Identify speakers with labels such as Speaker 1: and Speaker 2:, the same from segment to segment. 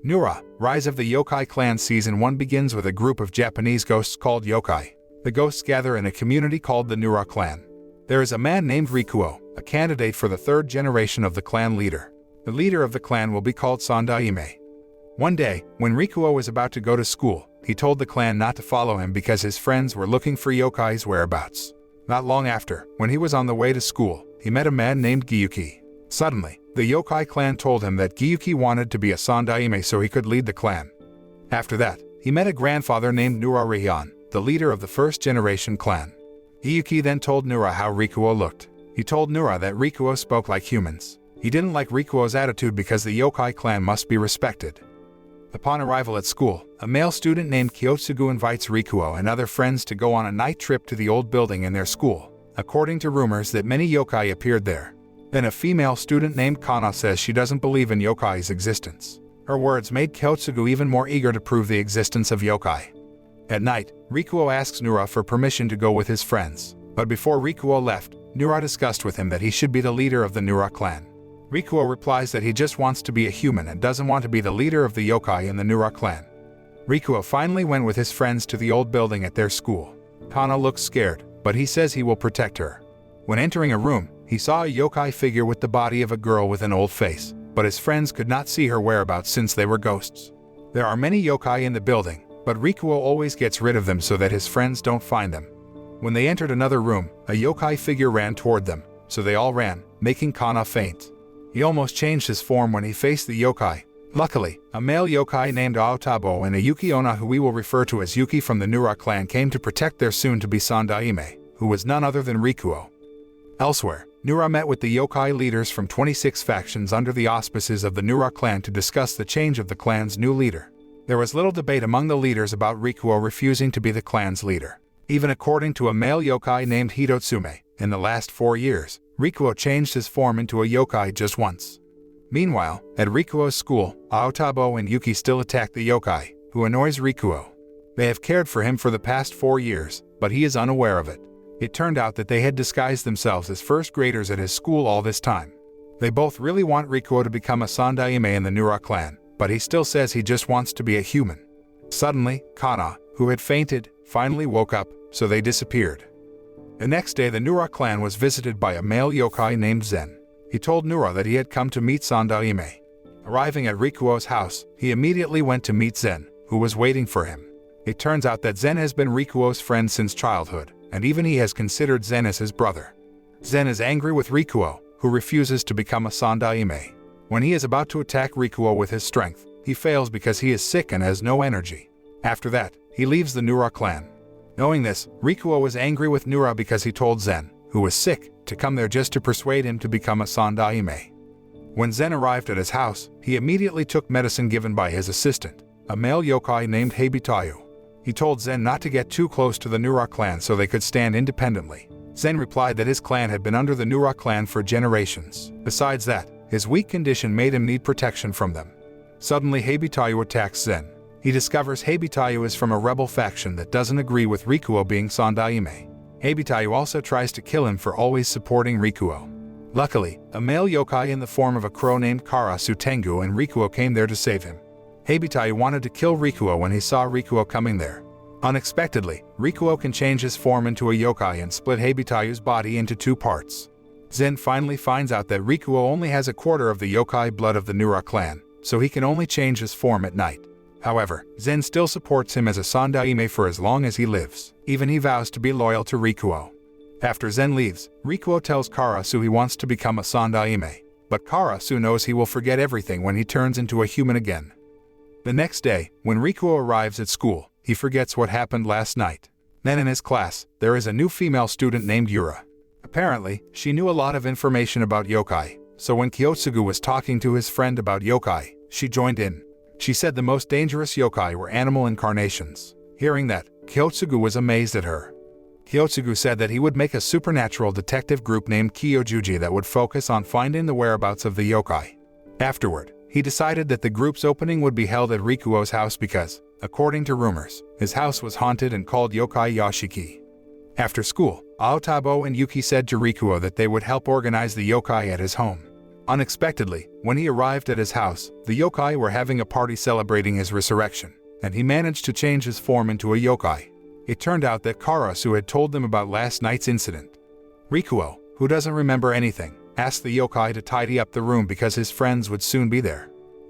Speaker 1: Nura, Rise of the Yokai Clan Season 1 begins with a group of Japanese ghosts called yokai. The ghosts gather in a community called the Nura clan. There is a man named Rikuo, a candidate for the third generation of the clan leader. The leader of the clan will be called Sandaime. One day, when Rikuo was about to go to school, he told the clan not to follow him because his friends were looking for yokai's whereabouts. Not long after, when he was on the way to school, he met a man named Geeky. Suddenly, the yokai clan told him that Geeky wanted to be a Sandaime so he could lead the clan. After that, he met a grandfather named Nura, the leader of the first generation clan. Geeky then told Nura how Rikuo looked. He told Nura that Rikuo spoke like humans. He didn't like Rikuo's attitude because the yokai clan must be respected. Upon arrival at school, a male student named Kyotsugu invites Rikuo and other friends to go on a night trip to the old building in their school, according to rumors that many yokai appeared there. Then a female student named Kana says she doesn't believe in yokai's existence. Her words made Kyotsugu even more eager to prove the existence of yokai. At night, Rikuo asks Nura for permission to go with his friends, but before Rikuo left, Nura discussed with him that he should be the leader of the Nura clan. Rikuo replies that he just wants to be a human and doesn't want to be the leader of the yokai in the Nura clan. Rikuo finally went with his friends to the old building at their school. Kana looks scared, but he says he will protect her. When entering a room, he saw a yokai figure with the body of a girl with an old face, but his friends could not see her whereabouts since they were ghosts. There are many yokai in the building, but Rikuo always gets rid of them so that his friends don't find them. When they entered another room, a yokai figure ran toward them, so they all ran, making Kana faint. He almost changed his form when he faced the yokai. Luckily, a male yokai named Aotabo and a Yukiona who we will refer to as Yuki from the Nura clan came to protect their soon-to-be Sandaime, who was none other than Rikuo. Elsewhere, Nura met with the yokai leaders from 26 factions under the auspices of the Nura clan to discuss the change of the clan's new leader. There was little debate among the leaders about Rikuo refusing to be the clan's leader. Even according to a male yokai named Hitotsume, in the last 4 years, Rikuo changed his form into a yokai just once. Meanwhile, at Rikuo's school, Aotabo and Yuki still attack the yokai, who annoys Rikuo. They have cared for him for the past 4 years, but he is unaware of it. It turned out that they had disguised themselves as first graders at his school all this time. They both really want Rikuo to become a Sandaime in the Nura clan, but he still says he just wants to be a human. Suddenly, Kana, who had fainted, finally woke up, so they disappeared. The next day the Nura clan was visited by a male yokai named Zen. He told Nura that he had come to meet Sandaime. Arriving at Rikuo's house, he immediately went to meet Zen, who was waiting for him. It turns out that Zen has been Rikuo's friend since childhood, and even he has considered Zen as his brother. Zen is angry with Rikuo, who refuses to become a Sandaime. When he is about to attack Rikuo with his strength, he fails because he is sick and has no energy. After that, he leaves the Nura clan. Knowing this, Rikuo was angry with Nura because he told Zen, who was sick, to come there just to persuade him to become a Sandaime. When Zen arrived at his house, he immediately took medicine given by his assistant, a male yokai named Heibitayu. He told Zen not to get too close to the Nura clan so they could stand independently. Zen replied that his clan had been under the Nura clan for generations. Besides that, his weak condition made him need protection from them. Suddenly Heibitayu attacks Zen. He discovers Heibitayu is from a rebel faction that doesn't agree with Rikuo being Sandaime. Heibitayu also tries to kill him for always supporting Rikuo. Luckily, a male yokai in the form of a crow named Karasu Tengu and Rikuo came there to save him. Heibitayu wanted to kill Rikuo when he saw Rikuo coming there. Unexpectedly, Rikuo can change his form into a yokai and split Heibitayu's body into 2 parts. Zen finally finds out that Rikuo only has a quarter of the yokai blood of the Nura clan, so he can only change his form at night. However, Zen still supports him as a Sandaime for as long as he lives. Even he vows to be loyal to Rikuo. After Zen leaves, Rikuo tells Karasu he wants to become a Sandaime, but Karasu knows he will forget everything when he turns into a human again. The next day, when Rikuo arrives at school, he forgets what happened last night. Then in his class, there is a new female student named Yura. Apparently, she knew a lot of information about yokai, so when Kyotsugu was talking to his friend about yokai, she joined in. She said the most dangerous yokai were animal incarnations. Hearing that, Kyotsugu was amazed at her. Kyotsugu said that he would make a supernatural detective group named Kyojuji that would focus on finding the whereabouts of the yokai. Afterward, he decided that the group's opening would be held at Rikuo's house because, according to rumors, his house was haunted and called Yokai Yashiki. After school, Aotabo and Yuki said to Rikuo that they would help organize the yokai at his home. Unexpectedly, when he arrived at his house, the yokai were having a party celebrating his resurrection, and he managed to change his form into a yokai. It turned out that Karasu had told them about last night's incident. Rikuo, who doesn't remember anything, asked the yokai to tidy up the room because his friends would soon be there.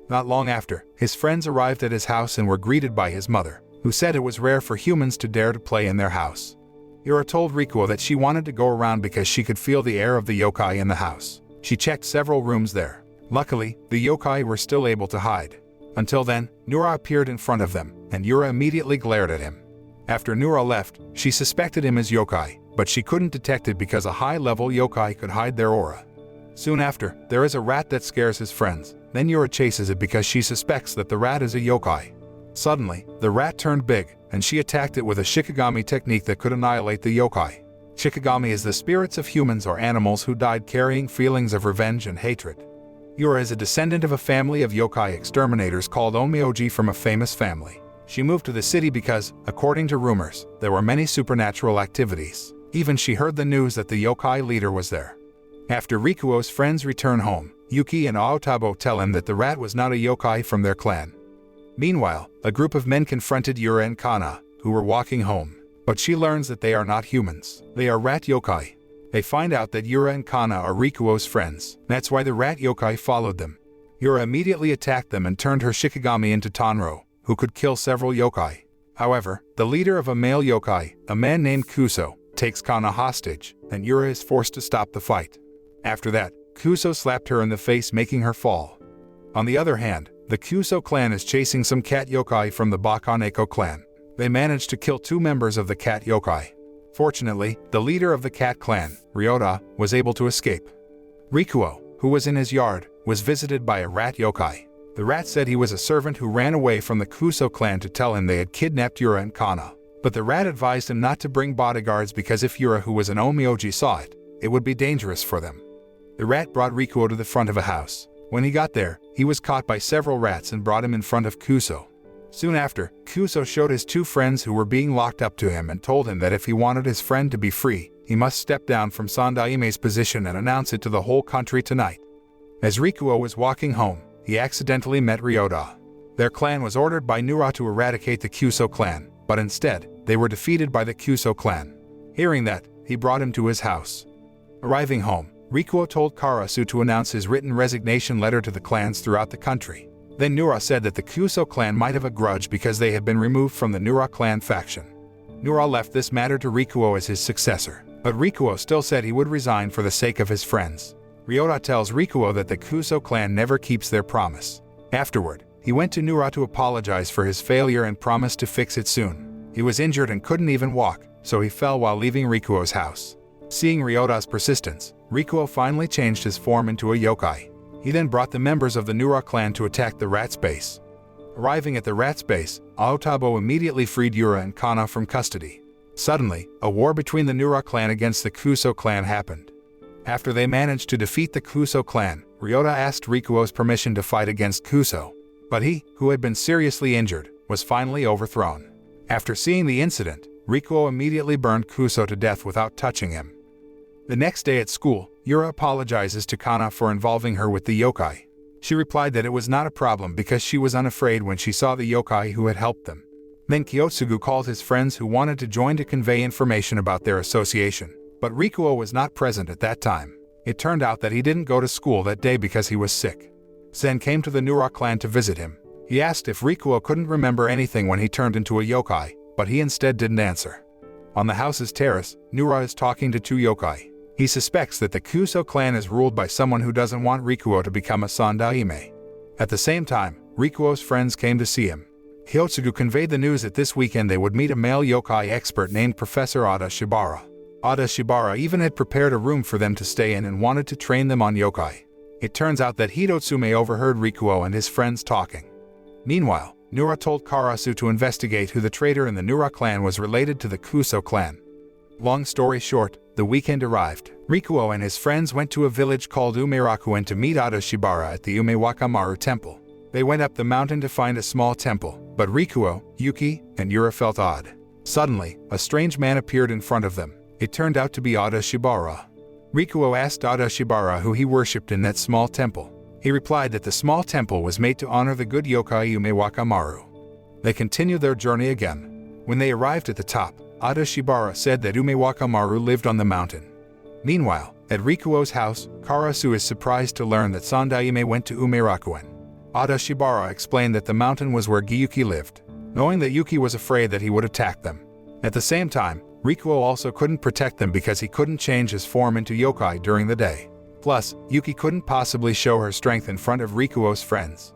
Speaker 1: Not long after, his friends arrived at his house and were greeted by his mother, who said it was rare for humans to dare to play in their house. Yura told Rikuo that she wanted to go around because she could feel the air of the yokai in the house. She checked several rooms there. Luckily, the yokai were still able to hide. Until then, Nura appeared in front of them, and Yura immediately glared at him. After Nura left, she suspected him as yokai, but she couldn't detect it because a high-level yokai could hide their aura. Soon after, there is a rat that scares his friends. Then Yura chases it because she suspects that the rat is a yokai. Suddenly, the rat turned big, and she attacked it with a shikigami technique that could annihilate the yokai. Shikigami is the spirits of humans or animals who died carrying feelings of revenge and hatred. Yura is a descendant of a family of yokai exterminators called Onmyoji from a famous family. She moved to the city because, according to rumors, there were many supernatural activities. Even she heard the news that the yokai leader was there. After Rikuo's friends return home, Yuki and Aotabo tell him that the rat was not a yokai from their clan. Meanwhile, a group of men confronted Yura and Kana, who were walking home. But she learns that they are not humans. They are rat yokai. They find out that Yura and Kana are Rikuo's friends. That's why the rat yokai followed them. Yura immediately attacked them and turned her shikigami into Tanro, who could kill several yokai. However, the leader of a male yokai, a man named Kuso, takes Kana hostage, and Yura is forced to stop the fight. After that, Kuso slapped her in the face, making her fall. On the other hand, the Kuso clan is chasing some cat yokai from the Bakaneko clan. They managed to kill 2 members of the cat yokai. Fortunately, the leader of the cat clan, Ryota, was able to escape. Rikuo, who was in his yard, was visited by a rat yokai. The rat said he was a servant who ran away from the Kuso clan to tell him they had kidnapped Yura and Kana. But the rat advised him not to bring bodyguards because if Yura, who was an Onmyoji, saw it, it would be dangerous for them. The rat brought Rikuo to the front of a house. When he got there, he was caught by several rats and brought him in front of Kuso. Soon after, Kuso showed his 2 friends who were being locked up to him and told him that if he wanted his friend to be free, he must step down from Sandaime's position and announce it to the whole country tonight. As Rikuo was walking home, he accidentally met Ryota. Their clan was ordered by Nura to eradicate the Kuso clan, but instead, they were defeated by the Kuso clan. Hearing that, he brought him to his house. Arriving home, Rikuo told Karasu to announce his written resignation letter to the clans throughout the country. Then Nura said that the Kuso clan might have a grudge because they had been removed from the Nura clan faction. Nura left this matter to Rikuo as his successor, but Rikuo still said he would resign for the sake of his friends. Ryota tells Rikuo that the Kuso clan never keeps their promise. Afterward, he went to Nura to apologize for his failure and promised to fix it soon. He was injured and couldn't even walk, so he fell while leaving Rikuo's house. Seeing Ryota's persistence, Rikuo finally changed his form into a yokai. He then brought the members of the Nura clan to attack the rat's base. Arriving at the rat's base, Aotabo immediately freed Yura and Kana from custody. Suddenly, a war between the Nura clan against the Kuso clan happened. After they managed to defeat the Kuso clan, Ryota asked Rikuo's permission to fight against Kuso. But he, who had been seriously injured, was finally overthrown. After seeing the incident, Rikuo immediately burned Kuso to death without touching him. The next day at school, Yura apologizes to Kana for involving her with the yokai. She replied that it was not a problem because she was unafraid when she saw the yokai who had helped them. Then Kyotsugu called his friends who wanted to join to convey information about their association, but Rikuo was not present at that time. It turned out that he didn't go to school that day because he was sick. Zen came to the Nura clan to visit him. He asked if Rikuo couldn't remember anything when he turned into a yokai, but he instead didn't answer. On the house's terrace, Nura is talking to 2 yokai. He suspects that the Kuso clan is ruled by someone who doesn't want Rikuo to become a Sandaime. At the same time, Rikuo's friends came to see him. Kyotsugu conveyed the news that this weekend they would meet a male yokai expert named Professor Ada Shibara. Ada Shibara even had prepared a room for them to stay in and wanted to train them on yokai. It turns out that Hitotsume overheard Rikuo and his friends talking. Meanwhile, Nura told Karasu to investigate who the traitor in the Nura clan was related to the Kuso clan. Long story short, the weekend arrived. Rikuo and his friends went to a village called Umerakuen to meet Ada Shibara at the Umewakamaru temple. They went up the mountain to find a small temple, but Rikuo, Yuki, and Yura felt odd. Suddenly, a strange man appeared in front of them. It turned out to be Ada Shibara. Rikuo asked Adashibara who he worshipped in that small temple. He replied that the small temple was made to honor the good yokai Umewakamaru. They continued their journey again. When they arrived at the top, Adashibara said that Umewakamaru lived on the mountain. Meanwhile, at Rikuo's house, Karasu is surprised to learn that Sandaime went to Umerakuen. Adashibara explained that the mountain was where Gyuki lived, knowing that Yuki was afraid that he would attack them. At the same time, Rikuo also couldn't protect them because he couldn't change his form into yokai during the day. Plus, Yuki couldn't possibly show her strength in front of Rikuo's friends.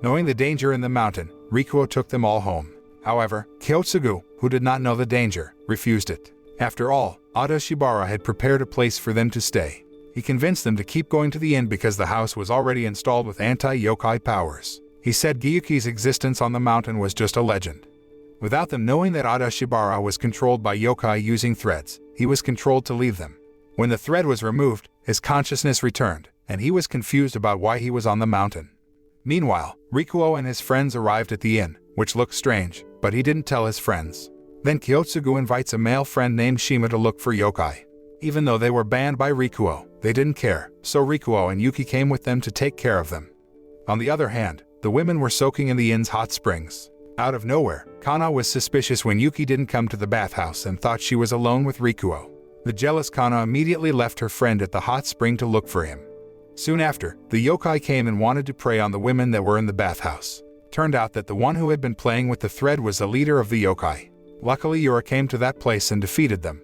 Speaker 1: Knowing the danger in the mountain, Rikuo took them all home. However, Kyotsugu, who did not know the danger, refused it. After all, Adashibara had prepared a place for them to stay. He convinced them to keep going to the inn because the house was already installed with anti-yokai powers. He said Gyuki's existence on the mountain was just a legend. Without them knowing that Adashibara was controlled by yokai using threads, he was controlled to leave them. When the thread was removed, his consciousness returned, and he was confused about why he was on the mountain. Meanwhile, Rikuo and his friends arrived at the inn, which looked strange, but he didn't tell his friends. Then Kyotsugu invites a male friend named Shima to look for yokai. Even though they were banned by Rikuo, they didn't care, so Rikuo and Yuki came with them to take care of them. On the other hand, the women were soaking in the inn's hot springs. Out of nowhere, Kana was suspicious when Yuki didn't come to the bathhouse and thought she was alone with Rikuo. The jealous Kana immediately left her friend at the hot spring to look for him. Soon after, the yokai came and wanted to prey on the women that were in the bathhouse. Turned out that the one who had been playing with the thread was the leader of the yokai. Luckily, Yura came to that place and defeated them.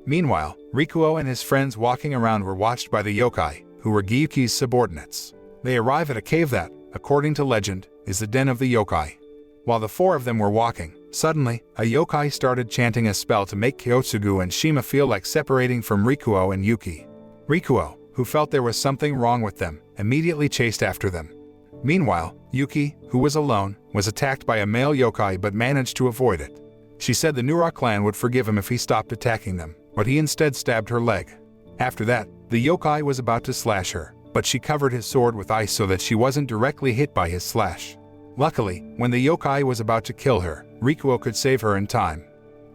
Speaker 1: Meanwhile, Rikuo and his friends walking around were watched by the yokai, who were Gyuki's subordinates. They arrive at a cave that, according to legend, is the den of the yokai. While the four of them were walking, suddenly, a yokai started chanting a spell to make Kyotsugu and Shima feel like separating from Rikuo and Yuki. Rikuo, who felt there was something wrong with them, immediately chased after them. Meanwhile, Yuki, who was alone, was attacked by a male yokai but managed to avoid it. She said the Nura clan would forgive him if he stopped attacking them, but he instead stabbed her leg. After that, the yokai was about to slash her, but she covered his sword with ice so that she wasn't directly hit by his slash. Luckily, when the yokai was about to kill her, Rikuo could save her in time.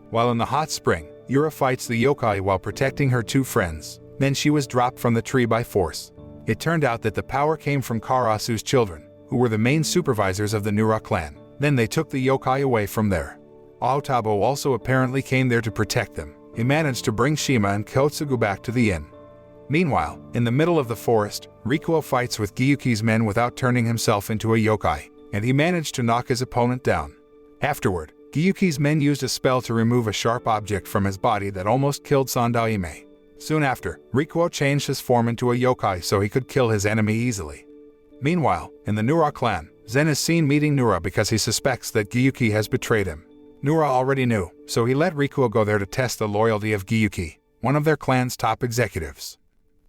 Speaker 1: While in the hot spring, Yura fights the yokai while protecting her two friends. Then she was dropped from the tree by force. It turned out that the power came from Karasu's children, who were the main supervisors of the Nura clan. Then they took the yokai away from there. Aotabo also apparently came there to protect them. He managed to bring Shima and Kyotsugu back to the inn. Meanwhile, in the middle of the forest, Rikuo fights with Gyuki's men without turning himself into a yokai, and he managed to knock his opponent down. Afterward, Gyuki's men used a spell to remove a sharp object from his body that almost killed Sandaime. Soon after, Rikuo changed his form into a yokai so he could kill his enemy easily. Meanwhile, in the Nura clan, Zen is seen meeting Nura because he suspects that Gyuki has betrayed him. Nura already knew, so he let Rikuo go there to test the loyalty of Gyuki, one of their clan's top executives.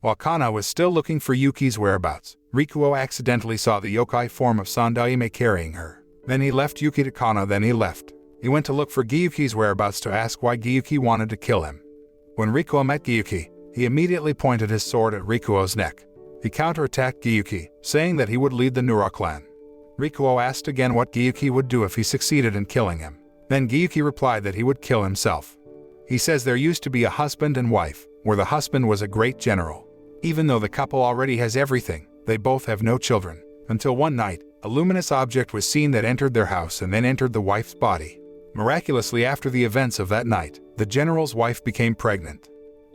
Speaker 1: While Kana was still looking for Yuki's whereabouts, Rikuo accidentally saw the yokai form of Sandaime carrying her. Then he left Yuki to Kana, then he left. He went to look for Gyuki's whereabouts to ask why Gyuki wanted to kill him. When Rikuo met Gyuki, he immediately pointed his sword at Rikuo's neck. He counterattacked Gyuki, saying that he would lead the Nura clan. Rikuo asked again what Gyuki would do if he succeeded in killing him. Then Gyuki replied that he would kill himself. He says there used to be a husband and wife, where the husband was a great general. Even though the couple already has everything, they both have no children. Until one night, a luminous object was seen that entered their house and then entered the wife's body. Miraculously, after the events of that night, the general's wife became pregnant.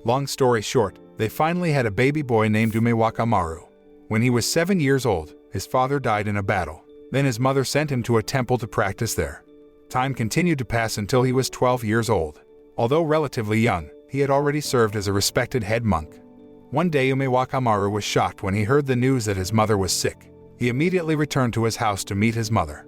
Speaker 1: Long story short, they finally had a baby boy named Umewakamaru. When he was 7 years old, his father died in a battle. Then his mother sent him to a temple to practice there. Time continued to pass until he was 12 years old. Although relatively young, he had already served as a respected head monk. One day Umewakamaru was shocked when he heard the news that his mother was sick. He immediately returned to his house to meet his mother.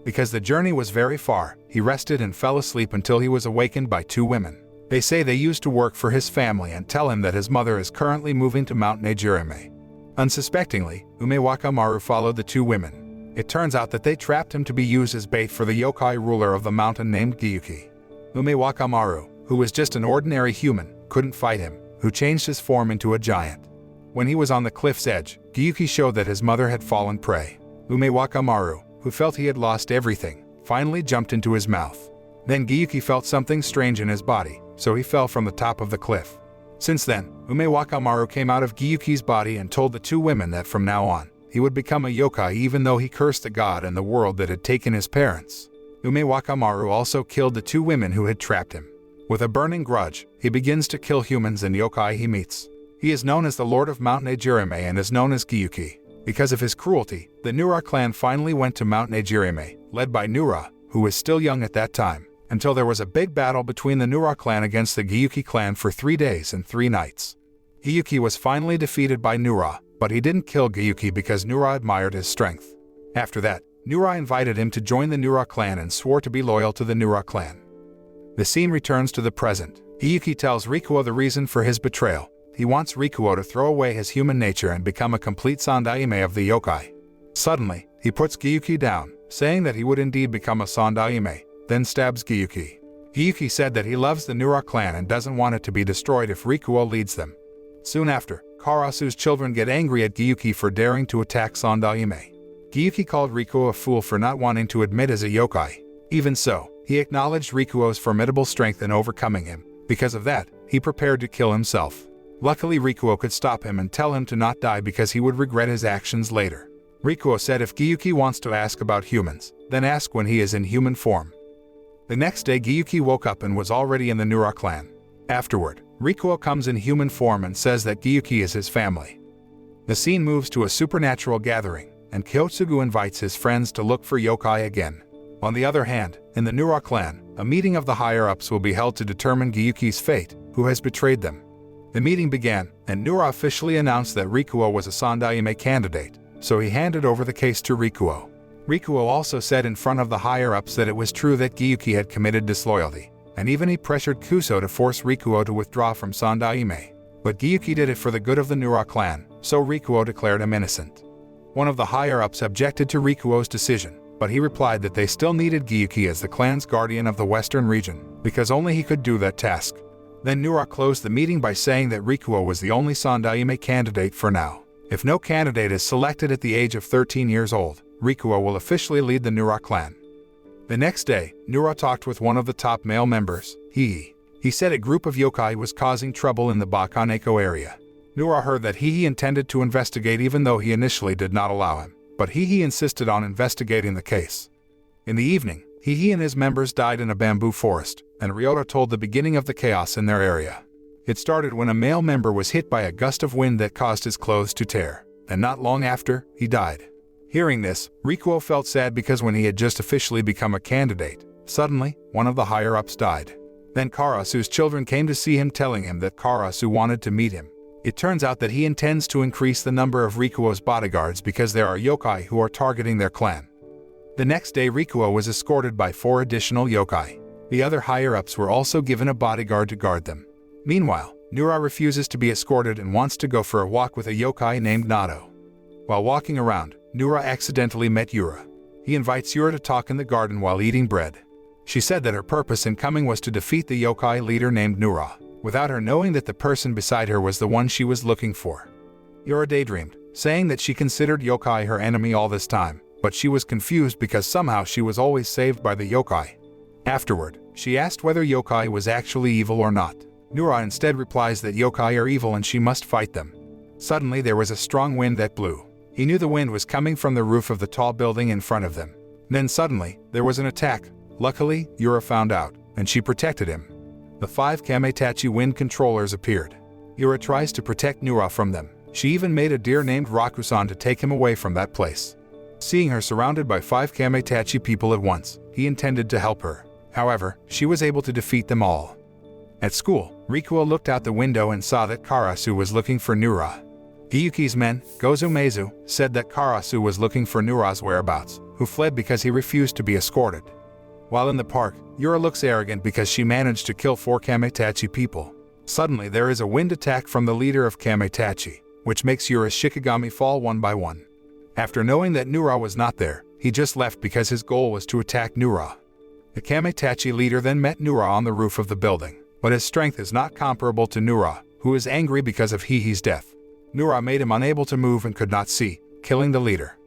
Speaker 1: Because the journey was very far, he rested and fell asleep until he was awakened by two women. They say they used to work for his family and tell him that his mother is currently moving to Mount Nejirime. Unsuspectingly, Umewakamaru followed the two women. It turns out that they trapped him to be used as bait for the yokai ruler of the mountain named Gyuki. Umewakamaru, who was just an ordinary human, couldn't fight him, who changed his form into a giant. When he was on the cliff's edge, Gyuki showed that his mother had fallen prey. Umewakamaru, who felt he had lost everything, finally jumped into his mouth. Then Gyuki felt something strange in his body, so he fell from the top of the cliff. Since then, Umewakamaru came out of Gyuki's body and told the two women that from now on, he would become a yokai even though he cursed the god and the world that had taken his parents. Umewakamaru also killed the two women who had trapped him. With a burning grudge, he begins to kill humans and yokai he meets. He is known as the Lord of Mount Nejirime and is known as Gyuki. Because of his cruelty, the Nura clan finally went to Mount Nejirime, led by Nura, who was still young at that time, until there was a big battle between the Nura clan against the Gyuki clan for 3 days and 3 nights. Gyuki was finally defeated by Nura, but he didn't kill Gyuki because Nura admired his strength. After that, Nura invited him to join the Nura clan and swore to be loyal to the Nura clan. The scene returns to the present. Gyuki tells Rikuo the reason for his betrayal. He wants Rikuo to throw away his human nature and become a complete sandaime of the yokai. Suddenly, he puts Gyuki down, saying that he would indeed become a sandaime, then stabs Gyuki. Gyuki said that he loves the Nura clan and doesn't want it to be destroyed if Rikuo leads them. Soon after, Karasu's children get angry at Gyuki for daring to attack sandaime. Gyuki called Rikuo a fool for not wanting to admit as a yokai. Even so, he acknowledged Rikuo's formidable strength in overcoming him. Because of that, he prepared to kill himself. Luckily, Rikuo could stop him and tell him to not die because he would regret his actions later. Rikuo said if Gyuki wants to ask about humans, then ask when he is in human form. The next day, Gyuki woke up and was already in the Nura clan. Afterward, Rikuo comes in human form and says that Gyuki is his family. The scene moves to a supernatural gathering, and Kyotsugu invites his friends to look for yokai again. On the other hand, in the Nura clan, a meeting of the higher-ups will be held to determine Gyuki's fate, who has betrayed them. The meeting began, and Nura officially announced that Rikuo was a sandaime candidate, so he handed over the case to Rikuo. Rikuo also said in front of the higher-ups that it was true that Gyuki had committed disloyalty, and even he pressured Kuso to force Rikuo to withdraw from sandaime. But Gyuki did it for the good of the Nura clan, so Rikuo declared him innocent. One of the higher-ups objected to Rikuo's decision, but he replied that they still needed Gyuki as the clan's guardian of the western region, because only he could do that task. Then Nura closed the meeting by saying that Rikuo was the only sandaime candidate for now. If no candidate is selected at the age of 13 years old, Rikuo will officially lead the Nura clan. The next day, Nura talked with one of the top male members, Hihi. He said a group of yokai was causing trouble in the Bakaneko area. Nura heard that Hihi intended to investigate even though he initially did not allow him, but Hihi insisted on investigating the case. In the evening, Hihi and his members died in a bamboo forest, and Ryota told the beginning of the chaos in their area. It started when a male member was hit by a gust of wind that caused his clothes to tear, and not long after, he died. Hearing this, Rikuo felt sad because when he had just officially become a candidate, suddenly, one of the higher-ups died. Then Karasu's children came to see him, telling him that Karasu wanted to meet him. It turns out that he intends to increase the number of Rikuo's bodyguards because there are yokai who are targeting their clan. The next day, Rikuo was escorted by 4 additional yokai. The other higher-ups were also given a bodyguard to guard them. Meanwhile, Nura refuses to be escorted and wants to go for a walk with a yokai named Nato. While walking around, Nura accidentally met Yura. He invites Yura to talk in the garden while eating bread. She said that her purpose in coming was to defeat the yokai leader named Nura, without her knowing that the person beside her was the one she was looking for. Yura daydreamed, saying that she considered yokai her enemy all this time, but she was confused because somehow she was always saved by the yokai. Afterward, she asked whether yokai was actually evil or not. Nura instead replies that yokai are evil and she must fight them. Suddenly there was a strong wind that blew. He knew the wind was coming from the roof of the tall building in front of them. Then suddenly, there was an attack. Luckily, Yura found out, and she protected him. The 5 Kametachi wind controllers appeared. Yura tries to protect Nura from them. She even made a deer named Rakusan to take him away from that place. Seeing her surrounded by 5 Kametachi people at once, he intended to help her. However, she was able to defeat them all. At school, Rikuo looked out the window and saw that Karasu was looking for Nura. Gyuki's men, Gozumezu, said that Karasu was looking for Nura's whereabouts, who fled because he refused to be escorted. While in the park, Yura looks arrogant because she managed to kill 4 Kametachi people. Suddenly there is a wind attack from the leader of Kametachi, which makes Yura's Shikigami fall one by one. After knowing that Nura was not there, he just left because his goal was to attack Nura. The Kametachi leader then met Nura on the roof of the building, but his strength is not comparable to Nura, who is angry because of Hihi's death. Nura made him unable to move and could not see, killing the leader.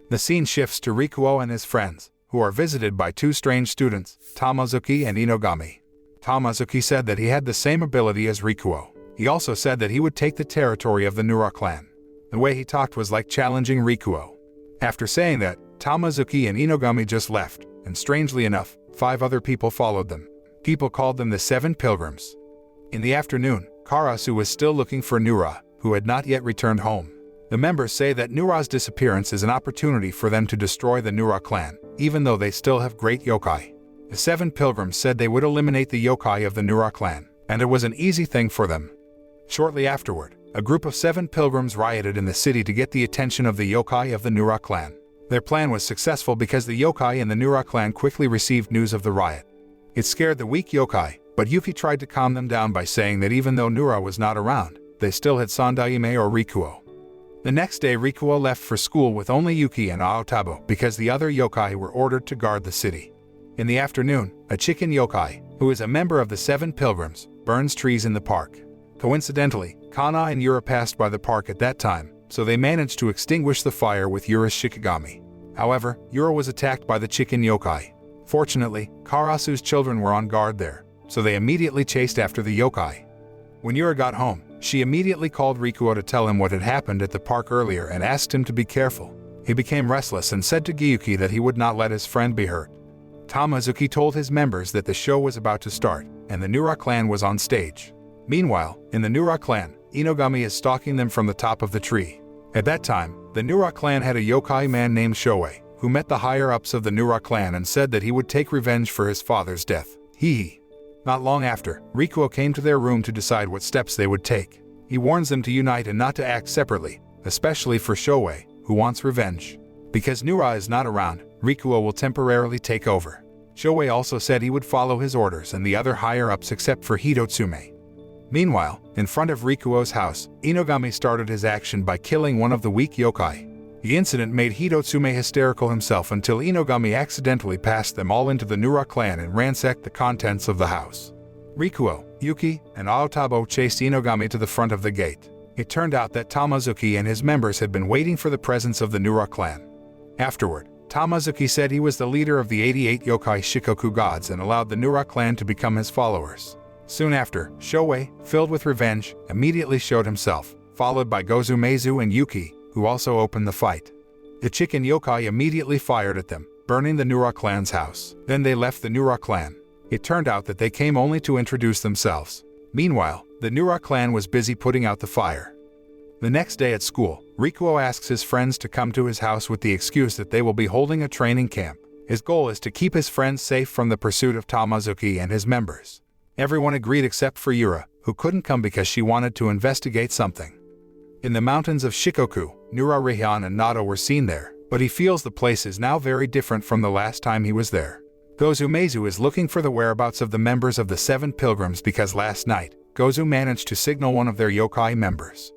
Speaker 1: The scene shifts to Rikuo and his friends, who are visited by 2 strange students, Tamazuki and Inogami. Tamazuki said that he had the same ability as Rikuo. He also said that he would take the territory of the Nura clan. The way he talked was like challenging Rikuo. After saying that, Tamazuki and Inogami just left, and strangely enough, 5 other people followed them. People called them the 7 Pilgrims. In the afternoon, Karasu was still looking for Nura, who had not yet returned home. The members say that Nura's disappearance is an opportunity for them to destroy the Nura clan, even though they still have great yokai. The 7 Pilgrims said they would eliminate the yokai of the Nura clan, and it was an easy thing for them. Shortly afterward, a group of 7 pilgrims rioted in the city to get the attention of the yokai of the Nura clan. Their plan was successful because the yokai in the Nura clan quickly received news of the riot. It scared the weak yokai, but Yuki tried to calm them down by saying that even though Nura was not around, they still had Sandaime or Rikuo. The next day, Rikuo left for school with only Yuki and Aotabo because the other yokai were ordered to guard the city. In the afternoon, a chicken yokai, who is a member of the 7 pilgrims, burns trees in the park. Coincidentally, Kana and Yura passed by the park at that time, so they managed to extinguish the fire with Yura's shikigami. However, Yura was attacked by the chicken yokai. Fortunately, Karasu's children were on guard there, so they immediately chased after the yokai. When Yura got home, she immediately called Rikuo to tell him what had happened at the park earlier and asked him to be careful. He became restless and said to Gyuki that he would not let his friend be hurt. Tamazuki told his members that the show was about to start, and the Nura clan was on stage. Meanwhile, in the Nura clan, Inogami is stalking them from the top of the tree. At that time, the Nura clan had a yokai man named Shoei, who met the higher-ups of the Nura clan and said that he would take revenge for his father's death. Not long after, Rikuo came to their room to decide what steps they would take. He warns them to unite and not to act separately, especially for Shoei, who wants revenge. Because Nura is not around, Rikuo will temporarily take over. Shoei also said he would follow his orders and the other higher-ups except for Hitotsume. Meanwhile, in front of Rikuo's house, Inogami started his action by killing one of the weak yokai. The incident made Hitotsume hysterical himself until Inogami accidentally passed them all into the Nura clan and ransacked the contents of the house. Rikuo, Yuki, and Aotabo chased Inogami to the front of the gate. It turned out that Tamazuki and his members had been waiting for the presence of the Nura clan. Afterward, Tamazuki said he was the leader of the 88 yokai Shikoku gods and allowed the Nura clan to become his followers. Soon after, Shoei, filled with revenge, immediately showed himself, followed by Gozumezu and Yuki, who also opened the fight. The chicken yokai immediately fired at them, burning the Nura clan's house. Then they left the Nura clan. It turned out that they came only to introduce themselves. Meanwhile, the Nura clan was busy putting out the fire. The next day at school, Rikuo asks his friends to come to his house with the excuse that they will be holding a training camp. His goal is to keep his friends safe from the pursuit of Tamazuki and his members. Everyone agreed except for Yura, who couldn't come because she wanted to investigate something. In the mountains of Shikoku, Nura Rihan and Nado were seen there, but he feels the place is now very different from the last time he was there. Gozumezu is looking for the whereabouts of the members of the 7 pilgrims because last night, Gozu managed to signal one of their yokai members.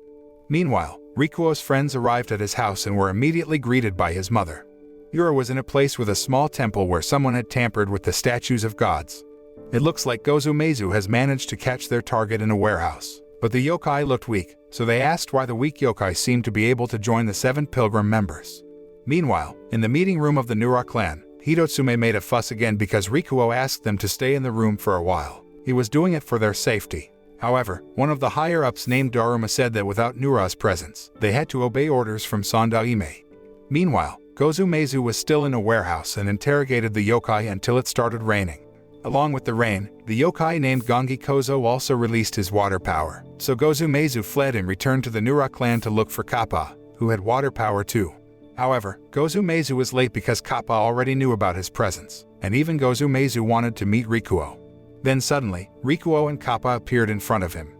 Speaker 1: Meanwhile, Rikuo's friends arrived at his house and were immediately greeted by his mother. Yura was in a place with a small temple where someone had tampered with the statues of gods. It looks like Gozumezu has managed to catch their target in a warehouse. But the yokai looked weak, so they asked why the weak yokai seemed to be able to join the 7 pilgrim members. Meanwhile, in the meeting room of the Nura clan, Hitotsume made a fuss again because Rikuo asked them to stay in the room for a while. He was doing it for their safety. However, one of the higher-ups named Daruma said that without Nura's presence, they had to obey orders from Sandaime. Meanwhile, Gozumezu was still in a warehouse and interrogated the yokai until it started raining. Along with the rain, the yokai named Gongi Kozo also released his water power, so Gozumezu fled and returned to the Nura clan to look for Kappa, who had water power too. However, Gozumezu was late because Kappa already knew about his presence, and even Gozumezu wanted to meet Rikuo. Then suddenly, Rikuo and Kappa appeared in front of him.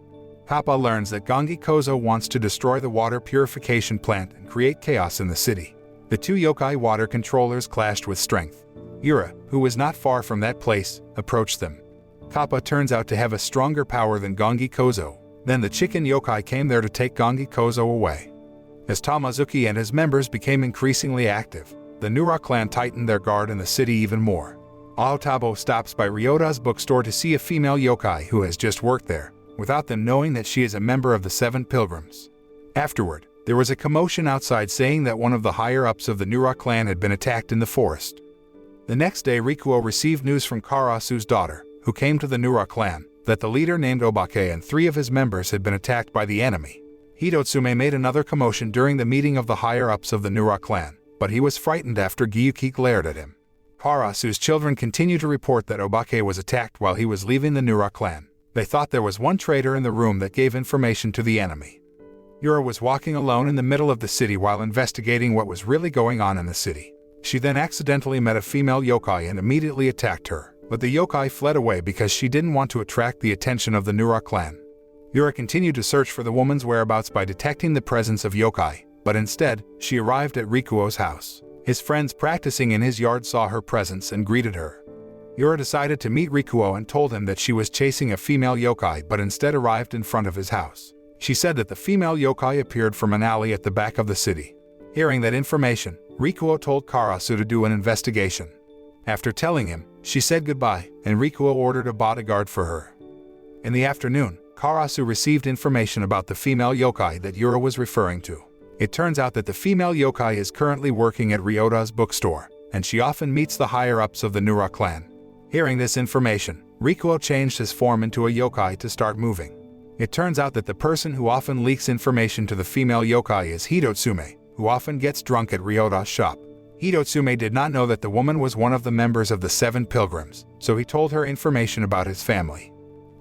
Speaker 1: Kappa learns that Gongi Kozo wants to destroy the water purification plant and create chaos in the city. The 2 yokai water controllers clashed with strength. Yura, who was not far from that place, approached them. Kappa turns out to have a stronger power than Gongi Kozo. Then the chicken yokai came there to take Gongi Kozo away. As Tamazuki and his members became increasingly active, the Nura clan tightened their guard in the city even more. Aotabo stops by Ryota's bookstore to see a female yokai who has just worked there, without them knowing that she is a member of the 7 pilgrims. Afterward, there was a commotion outside saying that one of the higher-ups of the Nura clan had been attacked in the forest. The next day, Rikuo received news from Karasu's daughter, who came to the Nura clan, that the leader named Obake and 3 of his members had been attacked by the enemy. Hitotsume made another commotion during the meeting of the higher-ups of the Nura clan, but he was frightened after Geeky glared at him. Karasu's children continue to report that Obake was attacked while he was leaving the Nura clan. They thought there was one traitor in the room that gave information to the enemy. Yura was walking alone in the middle of the city while investigating what was really going on in the city. She then accidentally met a female yokai and immediately attacked her, but the yokai fled away because she didn't want to attract the attention of the Nura clan. Yura continued to search for the woman's whereabouts by detecting the presence of yokai, but instead, she arrived at Rikuo's house. His friends practicing in his yard saw her presence and greeted her. Yura decided to meet Rikuo and told him that she was chasing a female yokai but instead arrived in front of his house. She said that the female yokai appeared from an alley at the back of the city. Hearing that information, Rikuo told Karasu to do an investigation. After telling him, she said goodbye, and Rikuo ordered a bodyguard for her. In the afternoon, Karasu received information about the female yokai that Yura was referring to. It turns out that the female yokai is currently working at Ryota's bookstore, and she often meets the higher-ups of the Nura clan. Hearing this information, Rikuo changed his form into a yokai to start moving. It turns out that the person who often leaks information to the female yokai is Hitotsume, who often gets drunk at Ryota's shop. Hitotsume did not know that the woman was one of the members of the 7 pilgrims, so he told her information about his family.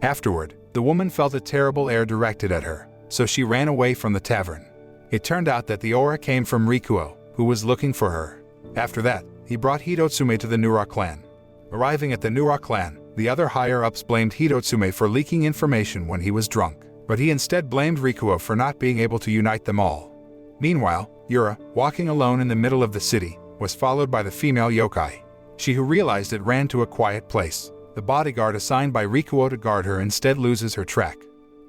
Speaker 1: Afterward, the woman felt a terrible air directed at her, so she ran away from the tavern. It turned out that the aura came from Rikuo, who was looking for her. After that, he brought Hitotsume to the Nura clan. Arriving at the Nura clan, the other higher-ups blamed Hitotsume for leaking information when he was drunk, but he instead blamed Rikuo for not being able to unite them all. Meanwhile, Yura, walking alone in the middle of the city, was followed by the female yokai. She who realized it ran to a quiet place. The bodyguard assigned by Rikuo to guard her instead loses her track.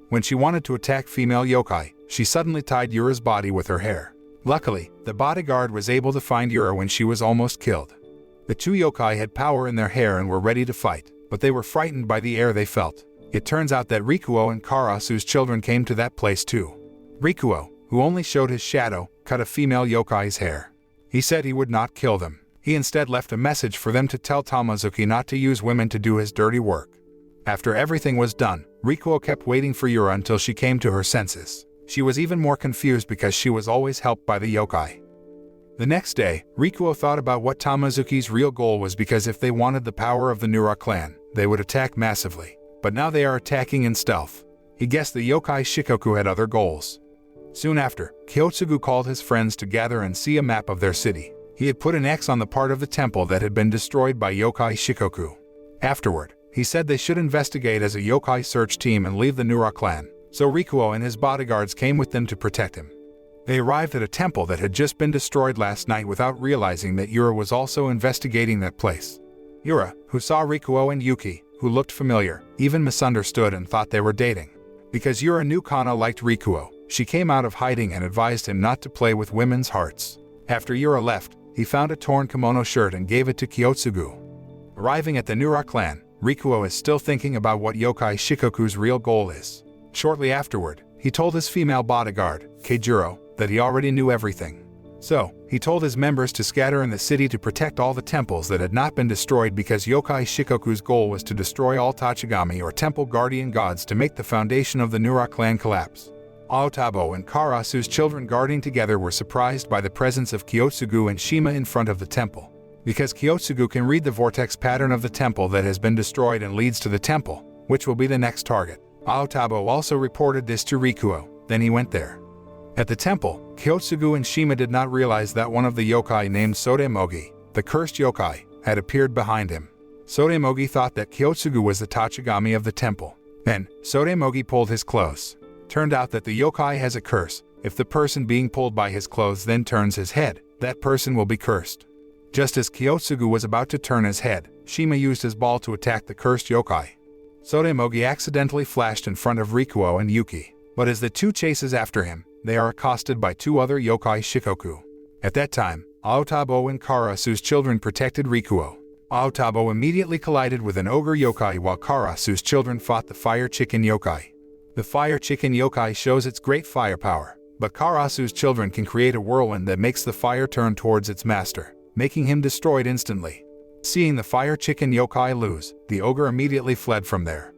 Speaker 1: When she wanted to attack female yokai, she suddenly tied Yura's body with her hair. Luckily, the bodyguard was able to find Yura when she was almost killed. The 2 yokai had power in their hair and were ready to fight, but they were frightened by the air they felt. It turns out that Rikuo and Karasu's children came to that place too. Rikuo, who only showed his shadow, cut a female yokai's hair. He said he would not kill them. He instead left a message for them to tell Tamazuki not to use women to do his dirty work. After everything was done, Rikuo kept waiting for Yura until she came to her senses. She was even more confused because she was always helped by the yokai. The next day, Rikuo thought about what Tamazuki's real goal was because if they wanted the power of the Nura clan, they would attack massively. But now they are attacking in stealth. He guessed the yokai Shikoku had other goals. Soon after, Kyotsugu called his friends to gather and see a map of their city. He had put an X on the part of the temple that had been destroyed by yokai Shikoku. Afterward, he said they should investigate as a yokai search team and leave the Nura clan, so Rikuo and his bodyguards came with them to protect him. They arrived at a temple that had just been destroyed last night without realizing that Yura was also investigating that place. Yura, who saw Rikuo and Yuki, who looked familiar, even misunderstood and thought they were dating. Because Yura knew Kana liked Rikuo, she came out of hiding and advised him not to play with women's hearts. After Yura left, he found a torn kimono shirt and gave it to Kyotsugu. Arriving at the Nura clan, Rikuo is still thinking about what yokai Shikoku's real goal is. Shortly afterward, he told his female bodyguard, Keijuro, that he already knew everything. So, he told his members to scatter in the city to protect all the temples that had not been destroyed because yokai Shikoku's goal was to destroy all Tachigami or temple guardian gods to make the foundation of the Nura clan collapse. Aotabo and Karasu's children guarding together were surprised by the presence of Kyotsugu and Shima in front of the temple. Because Kyotsugu can read the vortex pattern of the temple that has been destroyed and leads to the temple, which will be the next target. Aotabo also reported this to Rikuo, then he went there. At the temple, Kyotsugu and Shima did not realize that one of the yokai named Sodemogi, the cursed yokai, had appeared behind him. Sodemogi thought that Kyotsugu was the Tachigami of the temple. Then, Sodemogi pulled his clothes. Turned out that the yokai has a curse. If the person being pulled by his clothes then turns his head, that person will be cursed. Just as Kyotsugu was about to turn his head, Shima used his ball to attack the cursed yokai. Sodemogi accidentally flashed in front of Rikuo and Yuki, but as the two chases after him, they are accosted by 2 other yokai Shikoku. At that time, Aotabo and Karasu's children protected Rikuo. Aotabo immediately collided with an ogre yokai while Karasu's children fought the fire chicken yokai. The fire chicken yokai shows its great firepower, but Karasu's children can create a whirlwind that makes the fire turn towards its master, making him destroyed instantly. Seeing the fire chicken yokai lose, the ogre immediately fled from there.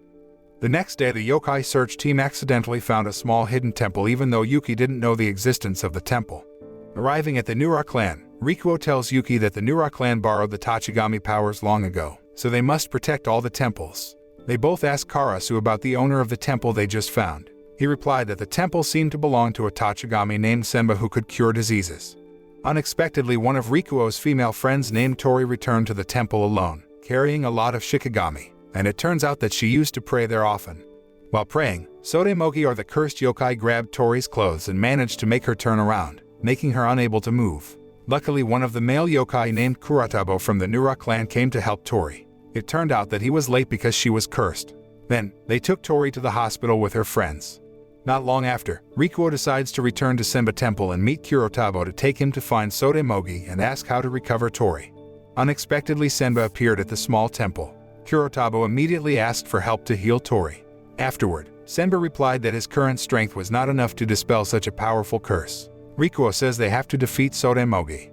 Speaker 1: The next day, the yokai search team accidentally found a small hidden temple even though Yuki didn't know the existence of the temple. Arriving at the Nura clan, Rikuo tells Yuki that the Nura clan borrowed the Tachigami powers long ago, so they must protect all the temples. They both ask Karasu about the owner of the temple they just found. He replied that the temple seemed to belong to a Tachigami named Senba who could cure diseases. Unexpectedly, one of Rikuo's female friends named Tori returned to the temple alone, carrying a lot of shikigami, and it turns out that she used to pray there often. While praying, Sodemogi or the cursed yokai grabbed Tori's clothes and managed to make her turn around, making her unable to move. Luckily, one of the male yokai named Kuratabo from the Nura clan came to help Tori. It turned out that he was late because she was cursed. Then, they took Tori to the hospital with her friends. Not long after, Rikuo decides to return to Senba Temple and meet Kuratabo to take him to find Sodemogi and ask how to recover Tori. Unexpectedly, Senba appeared at the small temple. Kuratabo immediately asked for help to heal Tori. Afterward, Senba replied that his current strength was not enough to dispel such a powerful curse. Rikuo says they have to defeat Sodemogi.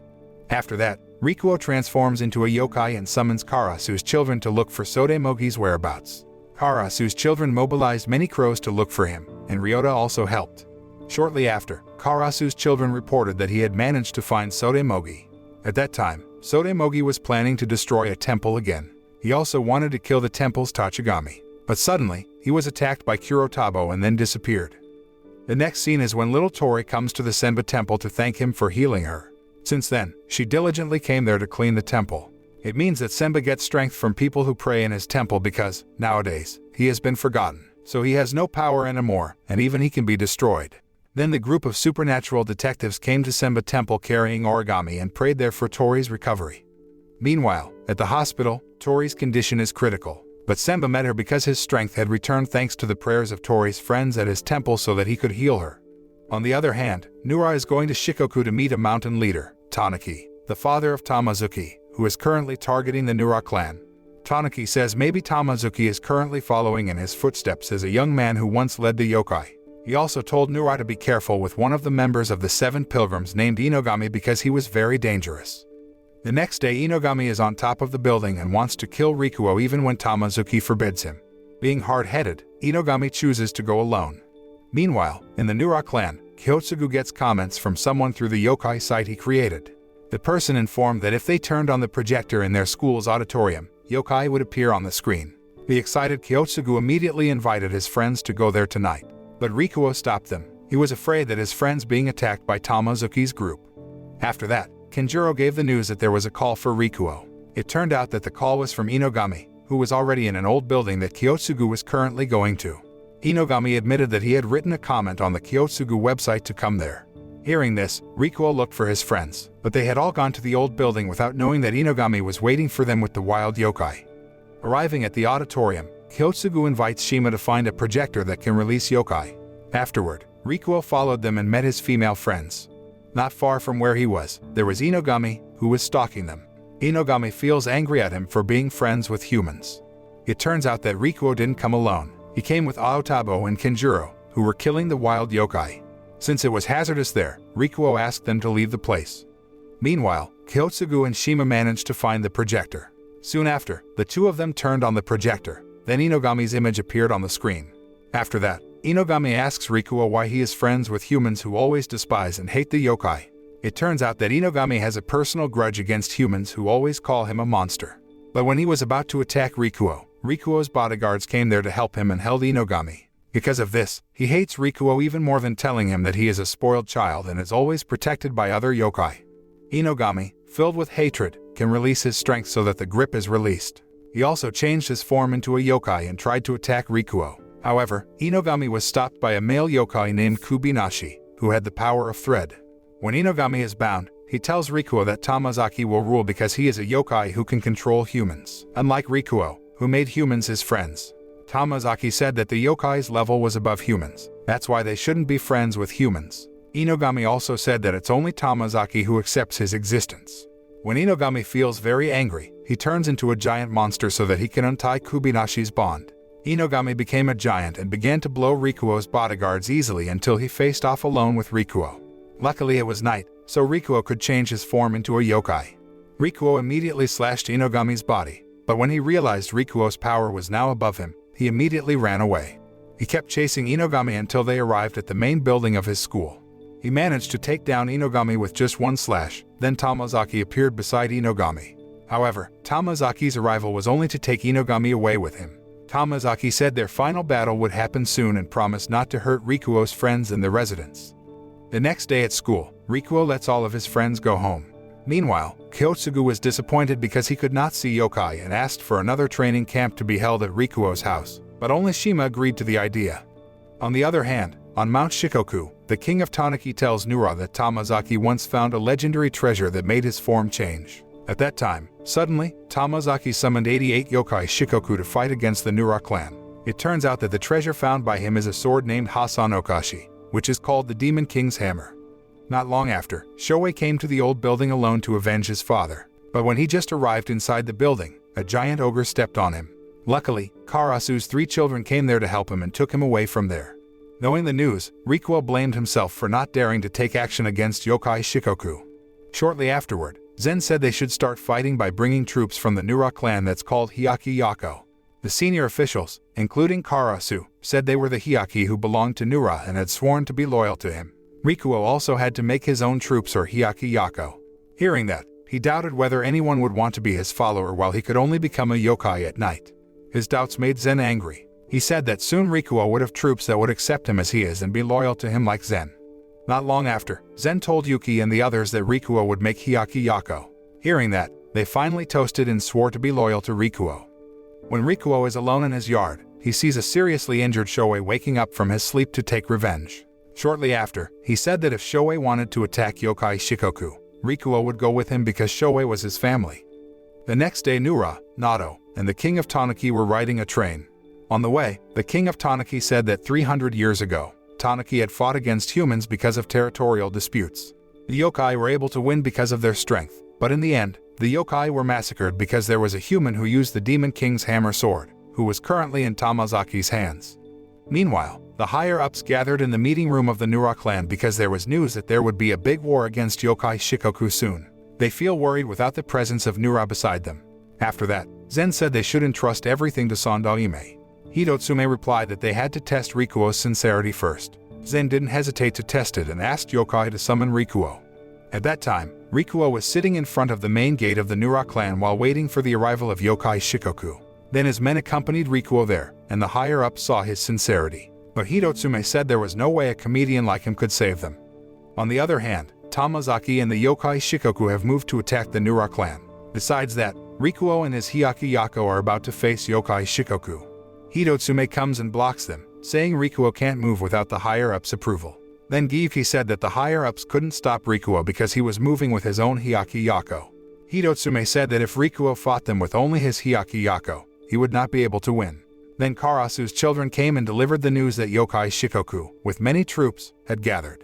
Speaker 1: After that, Rikuo transforms into a yokai and summons Karasu's children to look for Sodemogi's whereabouts. Karasu's children mobilized many crows to look for him, and Ryota also helped. Shortly after, Karasu's children reported that he had managed to find Sodemogi. At that time, Sodemogi was planning to destroy a temple again. He also wanted to kill the temple's Tachigami. But suddenly, he was attacked by Kuratabo and then disappeared. The next scene is when little Tori comes to the Senba temple to thank him for healing her. Since then, she diligently came there to clean the temple. It means that Senba gets strength from people who pray in his temple because, nowadays, he has been forgotten, so he has no power anymore, and even he can be destroyed. Then the group of supernatural detectives came to Senba temple carrying origami and prayed there for Tori's recovery. Meanwhile, at the hospital, Tori's condition is critical, but Senba met her because his strength had returned thanks to the prayers of Tori's friends at his temple so that he could heal her. On the other hand, Nura is going to Shikoku to meet a mountain leader, Tanaki, the father of Tamazuki, who is currently targeting the Nura clan. Tanaki says maybe Tamazuki is currently following in his footsteps as a young man who once led the yokai. He also told Nura to be careful with one of the members of the 7 pilgrims named Inogami because he was very dangerous. The next day, Inogami is on top of the building and wants to kill Rikuo even when Tamazuki forbids him. Being hard-headed, Inogami chooses to go alone. Meanwhile, in the Nura clan, Kyotsugu gets comments from someone through the yokai site he created. The person informed that if they turned on the projector in their school's auditorium, yokai would appear on the screen. The excited Kyotsugu immediately invited his friends to go there tonight. But Rikuo stopped them. He was afraid that his friends being attacked by Tamazuki's group. After that, Kenjiro gave the news that there was a call for Rikuo. It turned out that the call was from Inogami, who was already in an old building that Kyotsugu was currently going to. Inogami admitted that he had written a comment on the Kyotsugu website to come there. Hearing this, Rikuo looked for his friends, but they had all gone to the old building without knowing that Inogami was waiting for them with the wild yokai. Arriving at the auditorium, Kyotsugu invites Shima to find a projector that can release yokai. Afterward, Rikuo followed them and met his female friends. Not far from where he was, there was Inogami, who was stalking them. Inogami feels angry at him for being friends with humans. It turns out that Rikuo didn't come alone. He came with Aotabo and Kenjiro, who were killing the wild yokai. Since it was hazardous there, Rikuo asked them to leave the place. Meanwhile, Kyotsugu and Shima managed to find the projector. Soon after, the two of them turned on the projector. Then Inogami's image appeared on the screen. After that, Inogami asks Rikuo why he is friends with humans who always despise and hate the yokai. It turns out that Inogami has a personal grudge against humans who always call him a monster. But when he was about to attack Rikuo, Rikuo's bodyguards came there to help him and held Inogami. Because of this, he hates Rikuo even more than telling him that he is a spoiled child and is always protected by other yokai. Inogami, filled with hatred, can release his strength so that the grip is released. He also changed his form into a yokai and tried to attack Rikuo. However, Inogami was stopped by a male yokai named Kubinashi, who had the power of thread. When Inogami is bound, he tells Rikuo that Tamazaki will rule because he is a yokai who can control humans, unlike Rikuo, who made humans his friends. Tamazaki said that the yokai's level was above humans. That's why they shouldn't be friends with humans. Inogami also said that it's only Tamazaki who accepts his existence. When Inogami feels very angry, he turns into a giant monster so that he can untie Kubinashi's bond. Inogami became a giant and began to blow Rikuo's bodyguards easily until he faced off alone with Rikuo. Luckily it was night, so Rikuo could change his form into a yokai. Rikuo immediately slashed Inogami's body, but when he realized Rikuo's power was now above him, he immediately ran away. He kept chasing Inogami until they arrived at the main building of his school. He managed to take down Inogami with just one slash, then Tamazaki appeared beside Inogami. However, Tamazaki's arrival was only to take Inogami away with him. Tamazaki said their final battle would happen soon and promised not to hurt Rikuo's friends and the residents. The next day at school, Rikuo lets all of his friends go home. Meanwhile, Kyotsugu was disappointed because he could not see Yokai and asked for another training camp to be held at Rikuo's house, but only Shima agreed to the idea. On the other hand, on Mount Shikoku, the king of Tanaki tells Nura that Tamazaki once found a legendary treasure that made his form change. At that time, suddenly, Tamazaki summoned 88 Yokai Shikoku to fight against the Nura clan. It turns out that the treasure found by him is a sword named Hasan Okashi, which is called the Demon King's Hammer. Not long after, Shoei came to the old building alone to avenge his father. But when he just arrived inside the building, a giant ogre stepped on him. Luckily, Karasu's 3 children came there to help him and took him away from there. Knowing the news, Rikuo blamed himself for not daring to take action against Yokai Shikoku. Shortly afterward, Zen said they should start fighting by bringing troops from the Nura clan that's called Hyaki Yako. The senior officials, including Karasu, said they were the Hyaki who belonged to Nura and had sworn to be loyal to him. Rikuo also had to make his own troops or Hyaki Yako. Hearing that, he doubted whether anyone would want to be his follower while he could only become a yokai at night. His doubts made Zen angry. He said that soon Rikuo would have troops that would accept him as he is and be loyal to him like Zen. Not long after, Zen told Yuki and the others that Rikuo would make Hyaki Yako. Hearing that, they finally toasted and swore to be loyal to Rikuo. When Rikuo is alone in his yard, he sees a seriously injured Shoei waking up from his sleep to take revenge. Shortly after, he said that if Shoei wanted to attack Yokai Shikoku, Rikuo would go with him because Shoei was his family. The next day Nura, Nato, and the king of Tanaki were riding a train. On the way, the king of Tanaki said that 300 years ago, Tanaki had fought against humans because of territorial disputes. The yokai were able to win because of their strength, but in the end, the yokai were massacred because there was a human who used the Demon King's hammer sword, who was currently in Tamazaki's hands. Meanwhile, the higher-ups gathered in the meeting room of the Nura clan because there was news that there would be a big war against Yokai Shikoku soon. They feel worried without the presence of Nura beside them. After that, Zen said they should entrust everything to Sandaime. Hitotsume replied that they had to test Rikuo's sincerity first. Zen didn't hesitate to test it and asked Yokai to summon Rikuo. At that time, Rikuo was sitting in front of the main gate of the Nura clan while waiting for the arrival of Yokai Shikoku. Then his men accompanied Rikuo there, and the higher-ups saw his sincerity. But Hitotsume said there was no way a comedian like him could save them. On the other hand, Tamazaki and the Yokai Shikoku have moved to attack the Nura clan. Besides that, Rikuo and his Hyaki Yako are about to face Yokai Shikoku. Hitotsume comes and blocks them, saying Rikuo can't move without the higher-ups' approval. Then Geeky said that the higher-ups couldn't stop Rikuo because he was moving with his own Hyaki Yako. Hitotsume said that if Rikuo fought them with only his Hyaki Yako, he would not be able to win. Then Karasu's children came and delivered the news that Yokai Shikoku, with many troops, had gathered.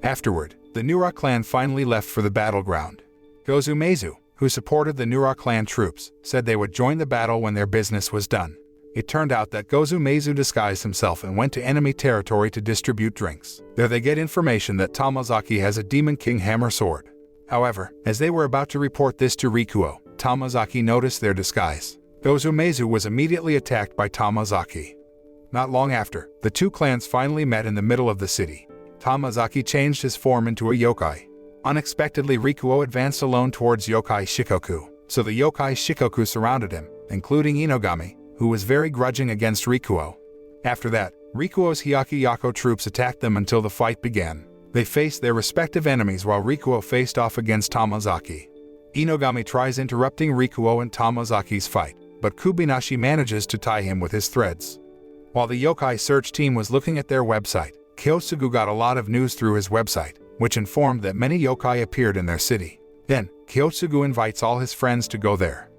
Speaker 1: Afterward, the Nura clan finally left for the battleground. Gozumezu, who supported the Nura clan troops, said they would join the battle when their business was done. It turned out that Gozumezu disguised himself and went to enemy territory to distribute drinks. There they get information that Tamazaki has a Demon King hammer sword. However, as they were about to report this to Rikuo, Tamazaki noticed their disguise. Gozumezu was immediately attacked by Tamazaki. Not long after, the two clans finally met in the middle of the city. Tamazaki changed his form into a yokai. Unexpectedly, Rikuo advanced alone towards Yokai Shikoku, so the Yokai Shikoku surrounded him, including Inogami, who was very grudging against Rikuo. After that, Rikuo's Hyaki Yako troops attacked them until the fight began. They faced their respective enemies while Rikuo faced off against Tamazaki. Inogami tries interrupting Rikuo and Tamazaki's fight, but Kubinashi manages to tie him with his threads. While the yokai search team was looking at their website, Kyosugu got a lot of news through his website, which informed that many yokai appeared in their city. Then, Kyosugu invites all his friends to go there.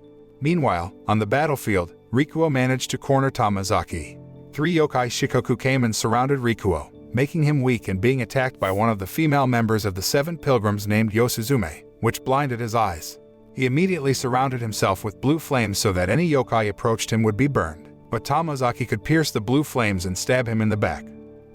Speaker 1: Meanwhile, on the battlefield, Rikuo managed to corner Tamazaki. 3 Yokai Shikoku came and surrounded Rikuo, making him weak and being attacked by one of the female members of the 7 pilgrims named Yosuzume, which blinded his eyes. He immediately surrounded himself with blue flames so that any yokai approached him would be burned, but Tamazaki could pierce the blue flames and stab him in the back.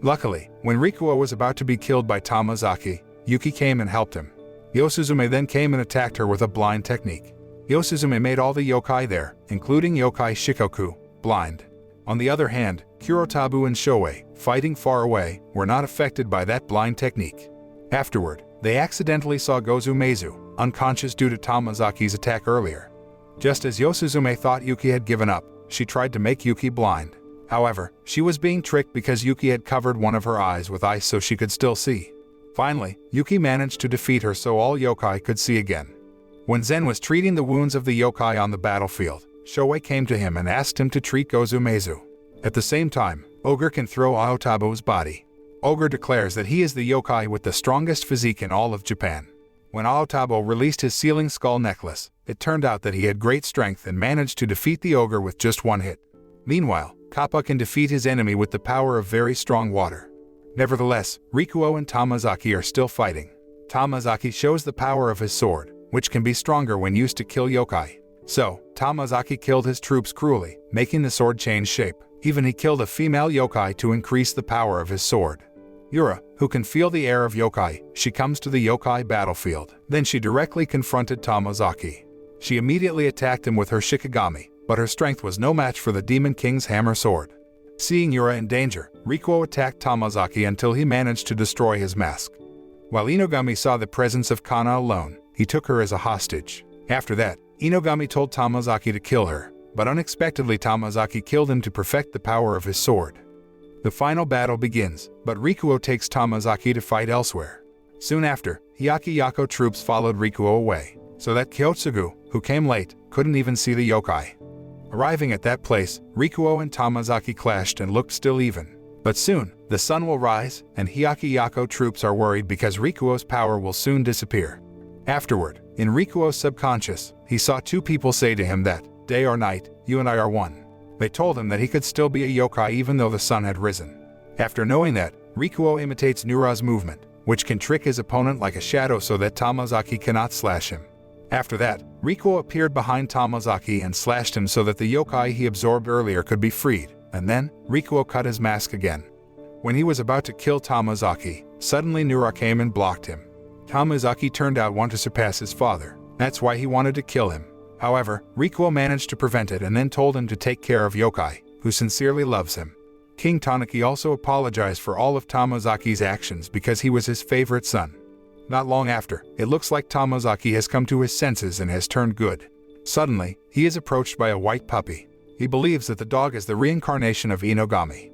Speaker 1: Luckily, when Rikuo was about to be killed by Tamazaki, Yuki came and helped him. Yosuzume then came and attacked her with a blind technique. Yosuzume made all the yokai there, including Yokai Shikoku, blind. On the other hand, Kurotabu and Shoei, fighting far away, were not affected by that blind technique. Afterward, they accidentally saw Gozumezu, unconscious due to Tamazaki's attack earlier. Just as Yosuzume thought Yuki had given up, she tried to make Yuki blind. However, she was being tricked because Yuki had covered one of her eyes with ice so she could still see. Finally, Yuki managed to defeat her so all yokai could see again. When Zen was treating the wounds of the yokai on the battlefield, Shoei came to him and asked him to treat Gozumezu. At the same time, Ogre can throw Aotabu's body. Ogre declares that he is the yokai with the strongest physique in all of Japan. When Aotabo released his ceiling skull necklace, it turned out that he had great strength and managed to defeat the ogre with just one hit. Meanwhile, Kappa can defeat his enemy with the power of very strong water. Nevertheless, Rikuo and Tamazaki are still fighting. Tamazaki shows the power of his sword, which can be stronger when used to kill yokai. So, Tamazaki killed his troops cruelly, making the sword change shape. Even he killed a female yokai to increase the power of his sword. Yura, who can feel the air of yokai, she comes to the yokai battlefield. Then she directly confronted Tamazaki. She immediately attacked him with her shikigami, but her strength was no match for the Demon King's hammer sword. Seeing Yura in danger, Rikuo attacked Tamazaki until he managed to destroy his mask. While Inogami saw the presence of Kana alone, he took her as a hostage. After that, Inogami told Tamazaki to kill her, but unexpectedly Tamazaki killed him to perfect the power of his sword. The final battle begins, but Rikuo takes Tamazaki to fight elsewhere. Soon after, Hyaki Yako troops followed Rikuo away, so that Kyotsugu, who came late, couldn't even see the yokai. Arriving at that place, Rikuo and Tamazaki clashed and looked still even. But soon, the sun will rise, and Hyaki Yako troops are worried because Rikuo's power will soon disappear. Afterward, in Rikuo's subconscious, he saw two people say to him that, "Day or night, you and I are one." They told him that he could still be a yokai even though the sun had risen. After knowing that, Rikuo imitates Nura's movement, which can trick his opponent like a shadow so that Tamazaki cannot slash him. After that, Rikuo appeared behind Tamazaki and slashed him so that the yokai he absorbed earlier could be freed, and then, Rikuo cut his mask again. When he was about to kill Tamazaki, suddenly Nura came and blocked him. Tamazaki turned out to surpass his father. That's why he wanted to kill him. However, Rikuo managed to prevent it and then told him to take care of Yokai, who sincerely loves him. King Tanaki also apologized for all of Tamazaki's actions because he was his favorite son. Not long after, it looks like Tamazaki has come to his senses and has turned good. Suddenly, he is approached by a white puppy. He believes that the dog is the reincarnation of Inogami.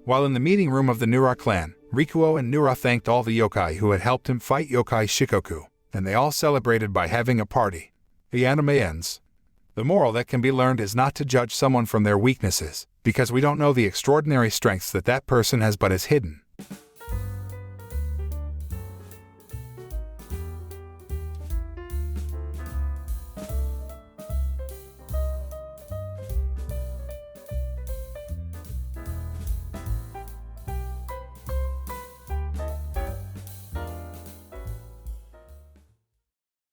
Speaker 1: While in the meeting room of the Nura clan, Rikuo and Nura thanked all the yokai who had helped him fight Yokai Shikoku, and they all celebrated by having a party. The anime ends. The moral that can be learned is not to judge someone from their weaknesses, because we don't know the extraordinary strengths that person has but is hidden.